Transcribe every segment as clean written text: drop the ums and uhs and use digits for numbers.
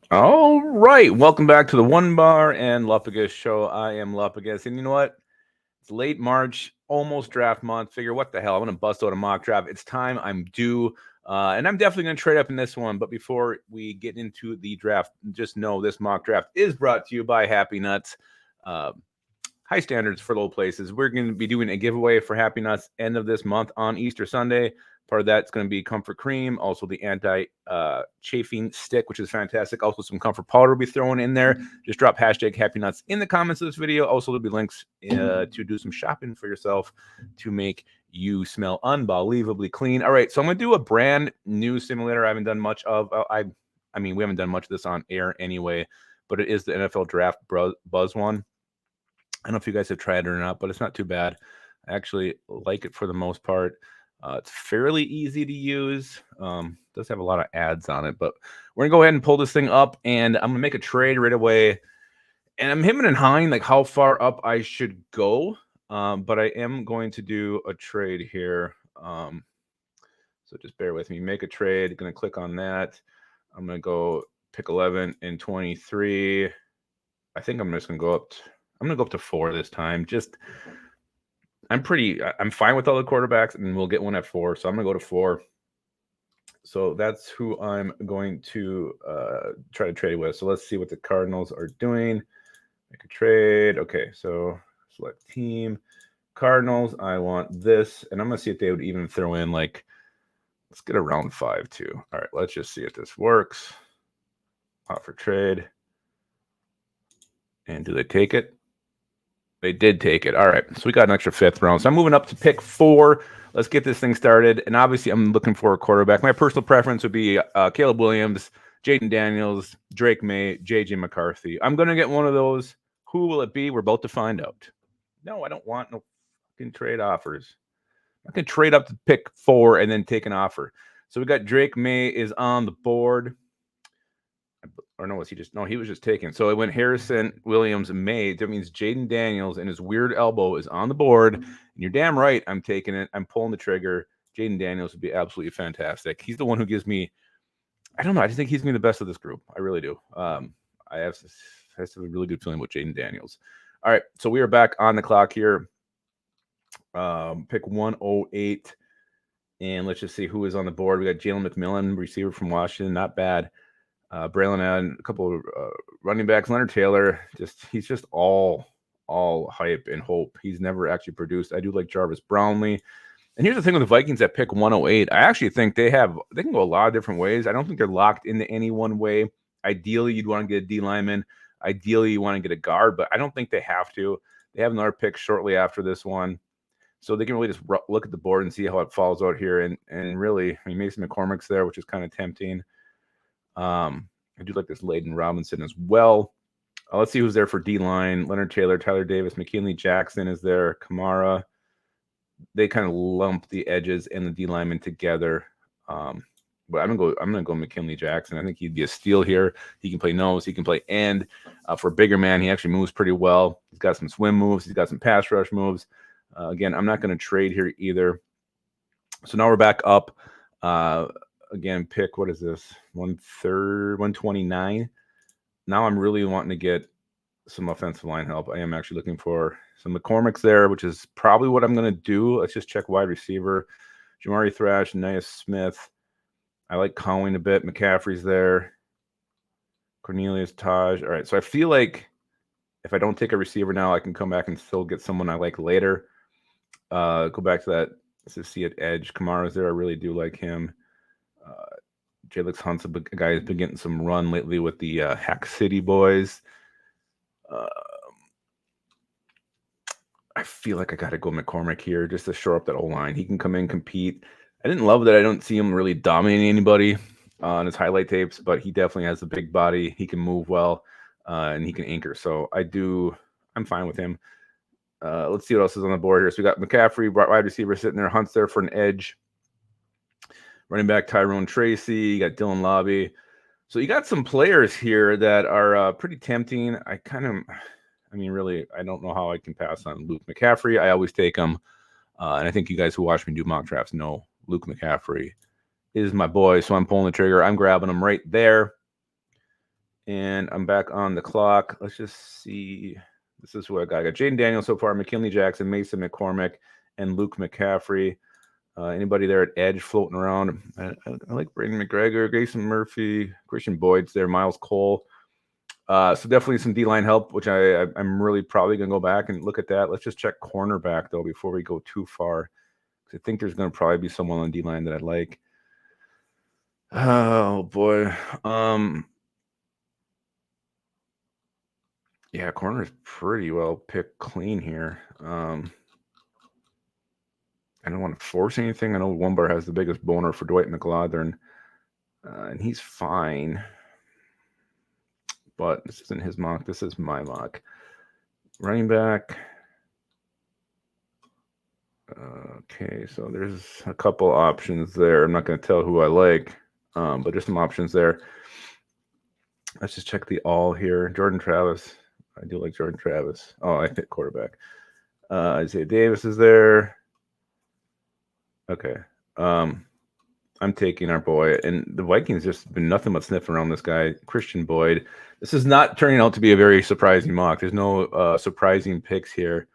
All right, welcome back to the Onebar and Lupagus show. I am Lupagus, and you know what? It's late March, almost draft month. Figure what the hell? I'm gonna bust out a mock draft. It's time. I'm due, and I'm definitely gonna trade up in this one. But before we get into the draft, just know this mock draft is brought to you by Happy Nuts. Uh, High standards for low places. We're going to be doing a giveaway for Happy Nuts end of this month on Easter Sunday. Part of that's going to be comfort cream, also the anti chafing stick, which is fantastic. Also, some comfort powder will be thrown in there. Just drop hashtag Happy Nuts in the comments of this video. Also, there'll be links to do some shopping for yourself to make you smell unbelievably clean. All right, so I'm going to do a brand new simulator. I haven't done much of. I mean, we haven't done much of this on air anyway, but it is the NFL Draft Buzz one. I don't know if you guys have tried it or not, but it's not too bad. I actually like it for the most part. It's fairly easy to use. Does have a lot of ads on it, but we're gonna go ahead and pull this thing up, and I'm gonna make a trade right away. And I'm hemming and hawing like how far up I should go, but I am going to do a trade here. So just bear with me. Make a trade. Gonna click on that. I'm gonna go pick 11 and 23. I think I'm just gonna go up. I'm gonna go up to 4 this time. I'm fine with all the quarterbacks, and we'll get one at 4. So I'm gonna go to 4. So that's who I'm going to try to trade with. So let's see what the Cardinals are doing. Make a trade. Okay, so select team. Cardinals. I want this, and I'm gonna see if they would even throw in like. Let's get a round 5 too. All right, let's just see if this works. Offer trade. And do they take it? They did take it. All right. So we got an extra 5th round. So I'm moving up to pick 4. Let's get this thing started. And obviously, I'm looking for a quarterback. My personal preference would be Caleb Williams, Jaden Daniels, Drake May, J.J. McCarthy. I'm going to get one of those. Who will it be? We're about to find out. No, I don't want no fucking trade offers. I can trade up to pick 4 and then take an offer. So we got Drake May is on the board. Or no, was he just? No, he was just taken. So it went Harrison, Williams, May. That means Jaden Daniels and his weird elbow is on the board. And you're damn right. I'm taking it. I'm pulling the trigger. Jaden Daniels would be absolutely fantastic. He's the one who gives me. I don't know. I just think he's going to be the best of this group. I really do. I have a really good feeling with Jaden Daniels. All right, so we are back on the clock here. Pick 108, and let's just see who is on the board. We got Jalen McMillan, receiver from Washington. Not bad. Braylon Allen, a couple of running backs. Leonard Taylor, he's just all hype and hope. He's never actually produced. I do like Jarvis Brownlee. And here's the thing with the Vikings at pick 108. I actually think they can go a lot of different ways. I don't think they're locked into any one way. Ideally, you'd want to get a D lineman. Ideally, you want to get a guard, but I don't think they have to. They have another pick shortly after this one. So they can really just look at the board and see how it falls out here. And really, I mean, Mason McCormick's there, which is kind of tempting. I do like this Layden Robinson as well. Let's see who's there for D-line. Leonard Taylor, Tyler Davis, McKinley Jackson is there. Kamara. They kind of lump the edges and the D-linemen together. But I'm gonna go McKinley Jackson. I think he'd be a steal here. He can play nose. He can play end. For a bigger man, he actually moves pretty well. He's got some swim moves. He's got some pass rush moves. Again, I'm not going to trade here either. So now we're back up. Again, pick, what is this? 129. Now I'm really wanting to get some offensive line help. I am actually looking for some McCormick's there, which is probably what I'm going to do. Let's just check wide receiver. Jamari Thrash, Nia Smith. I like Cowing a bit. McCaffrey's there. Cornelius Taj. All right, so I feel like if I don't take a receiver now, I can come back and still get someone I like later. Go back to that. Let's see at edge. Kamara's there. I really do like him. Jalix Hunt's a guy who's been getting some run lately with the Hack City boys. I feel like I got to go McCormick here just to shore up that O-line. He can come in, compete. I didn't love that I don't see him really dominating anybody on his highlight tapes, but he definitely has a big body. He can move well, and he can anchor. So I'm fine with him. Let's see what else is on the board here. So we got McCaffrey, wide receiver, sitting there. Hunt's there for an edge. Running back Tyrone Tracy, you got Dylan Lobby. So you got some players here that are pretty tempting. Really, I don't know how I can pass on Luke McCaffrey. I always take him. And I think you guys who watch me do mock drafts know Luke McCaffrey is my boy. So I'm pulling the trigger. I'm grabbing him right there. And I'm back on the clock. Let's just see. This is who I got. I got Jaden Daniels so far, McKinley Jackson, Mason McCormick, and Luke McCaffrey. Anybody there at edge floating around? I like Braden McGregor, Grayson Murphy, Christian Boyd's there, Miles Cole. So definitely some D-line help, which I'm really probably going to go back and look at that. Let's just check cornerback, though, before we go too far. I think there's going to probably be someone on D-line that I like. Oh, boy. Yeah, corner is pretty well picked clean here. I don't want to force anything. I know Onebar has the biggest boner for Dwight McLaughlin, and he's fine. But this isn't his mock. This is my mock. Running back. Okay, so there's a couple options there. I'm not going to tell who I like, but there's some options there. Let's just check the all here. Jordan Travis. I do like Jordan Travis. Oh, I hit quarterback. Isaiah Davis is there. Okay. I'm taking our boy, and the Vikings just been nothing but sniffing around this guy, Christian Boyd. This is not turning out to be a very surprising mock. There's no surprising picks here.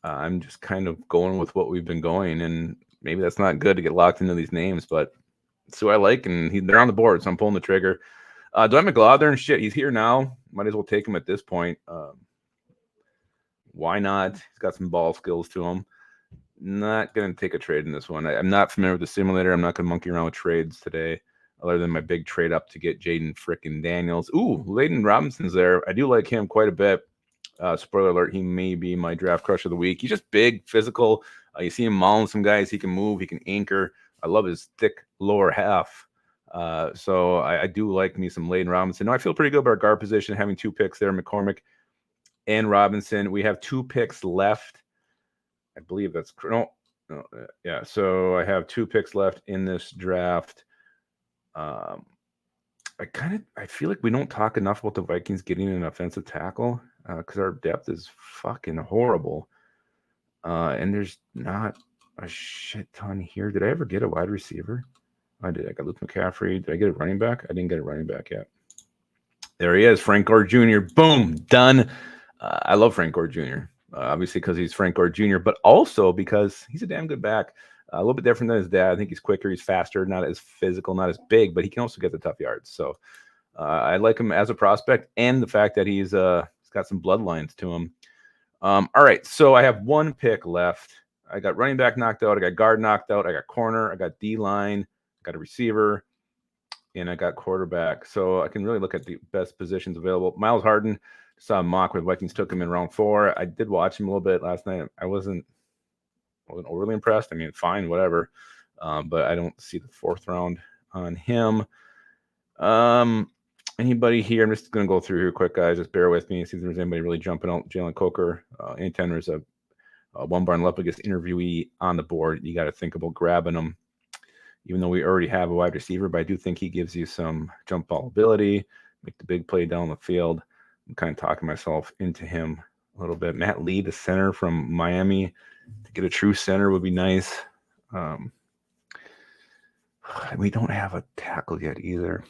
I'm just kind of going with what we've been going, and maybe that's not good to get locked into these names, but it's who I like, and they're on the board, so I'm pulling the trigger. Dwight McLaughlin, shit, he's here now. Might as well take him at this point. Why not? He's got some ball skills to him. Not going to take a trade in this one. I'm not familiar with the simulator. I'm not going to monkey around with trades today, other than my big trade up to get Jaden frickin' Daniels. Ooh, Layden Robinson's there. I do like him quite a bit. Spoiler alert, he may be my draft crush of the week. He's just big, physical. You see him mauling some guys. He can move. He can anchor. I love his thick lower half. So I do like me some Layden Robinson. No, I feel pretty good about our guard position, having 2 picks there, McCormick and Robinson. We have 2 picks left. I believe that's yeah. So I have 2 picks left in this draft. I feel like we don't talk enough about the Vikings getting an offensive tackle because our depth is fucking horrible. And there's not a shit ton here. Did I ever get a wide receiver? I did. I got Luke McCaffrey. Did I get a running back? I didn't get a running back yet. There he is, Frank Gore Jr. Boom, done. I love Frank Gore Jr. Obviously because he's Frank Gore Jr., but also because he's a damn good back. A little bit different than his dad. I think he's quicker, he's faster, not as physical, not as big, but he can also get the tough yards. So I like him as a prospect, and the fact that he's got some bloodlines to him. All right, so I have 1 pick left. I got running back knocked out. I got guard knocked out. I got corner. I got D-line. I got a receiver. And I got quarterback. So I can really look at the best positions available. Miles Harden, saw a mock where the Vikings took him in round 4. I did watch him a little bit last night. I wasn't overly impressed. I mean, fine, whatever. But I don't see the 4th round on him. Anybody here? I'm just going to go through here quick, guys. Just bear with me. See if there's anybody really jumping out. Jalen Coker. Anytime there's a Onebar and Lupagus interviewee on the board, you got to think about grabbing them. Even though we already have a wide receiver, but I do think he gives you some jump ball ability, make the big play down the field. I'm kind of talking myself into him a little bit. Matt Lee, the center from Miami, to get a true center would be nice. We don't have a tackle yet either.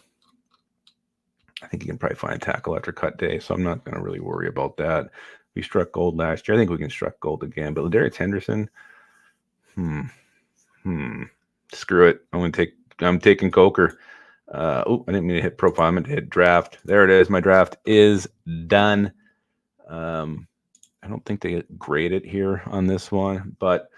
I think you can probably find a tackle after cut day, so I'm not going to really worry about that. We struck gold last year. I think we can struck gold again. But Ladarius Henderson, screw it. I'm taking Coker. I didn't mean to hit profile. I meant to hit draft. There it is. My draft is done. I don't think they grade it here on this one, but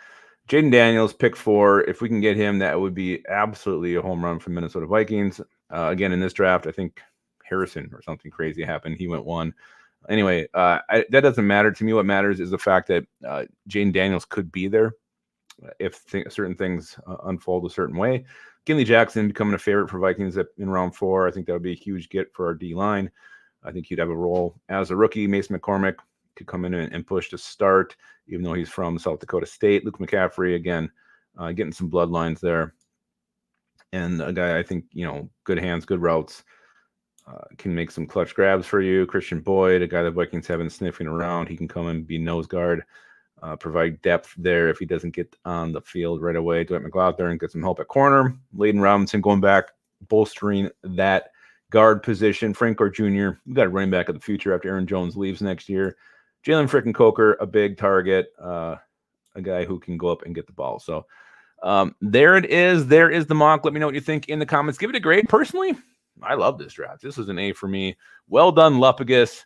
Jaden Daniels, pick 4. If we can get him, that would be absolutely a home run for Minnesota Vikings. Again, in this draft, I think Harrison or something crazy happened. He went 1. Anyway, that doesn't matter to me. What matters is the fact that Jaden Daniels could be there if certain things unfold a certain way. Kinley Jackson becoming a favorite for Vikings in round 4. I think that would be a huge get for our D-line. I think he'd have a role as a rookie. Mason McCormick could come in and push to start, even though he's from South Dakota State. Luke McCaffrey, again, getting some bloodlines there. And a guy, I think, good hands, good routes, can make some clutch grabs for you. Christian Boyd, a guy that Vikings have been sniffing around. He can come and be nose guard. Provide depth there if he doesn't get on the field right away. Dwight McLaughlin, get some help at corner. Layden Robinson going back, bolstering that guard position. Frank Gore Jr., we got a running back of the future after Aaron Jones leaves next year. Jalen frickin' Coker, a big target, a guy who can go up and get the ball. So there it is. There is the mock. Let me know what you think in the comments. Give it a grade. Personally, I love this draft. This is an A for me. Well done, Lupagus.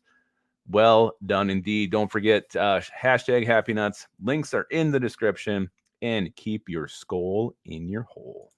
Well done indeed. Don't forget, hashtag Happy Nuts. Links are in the description. And keep your skull in your hole.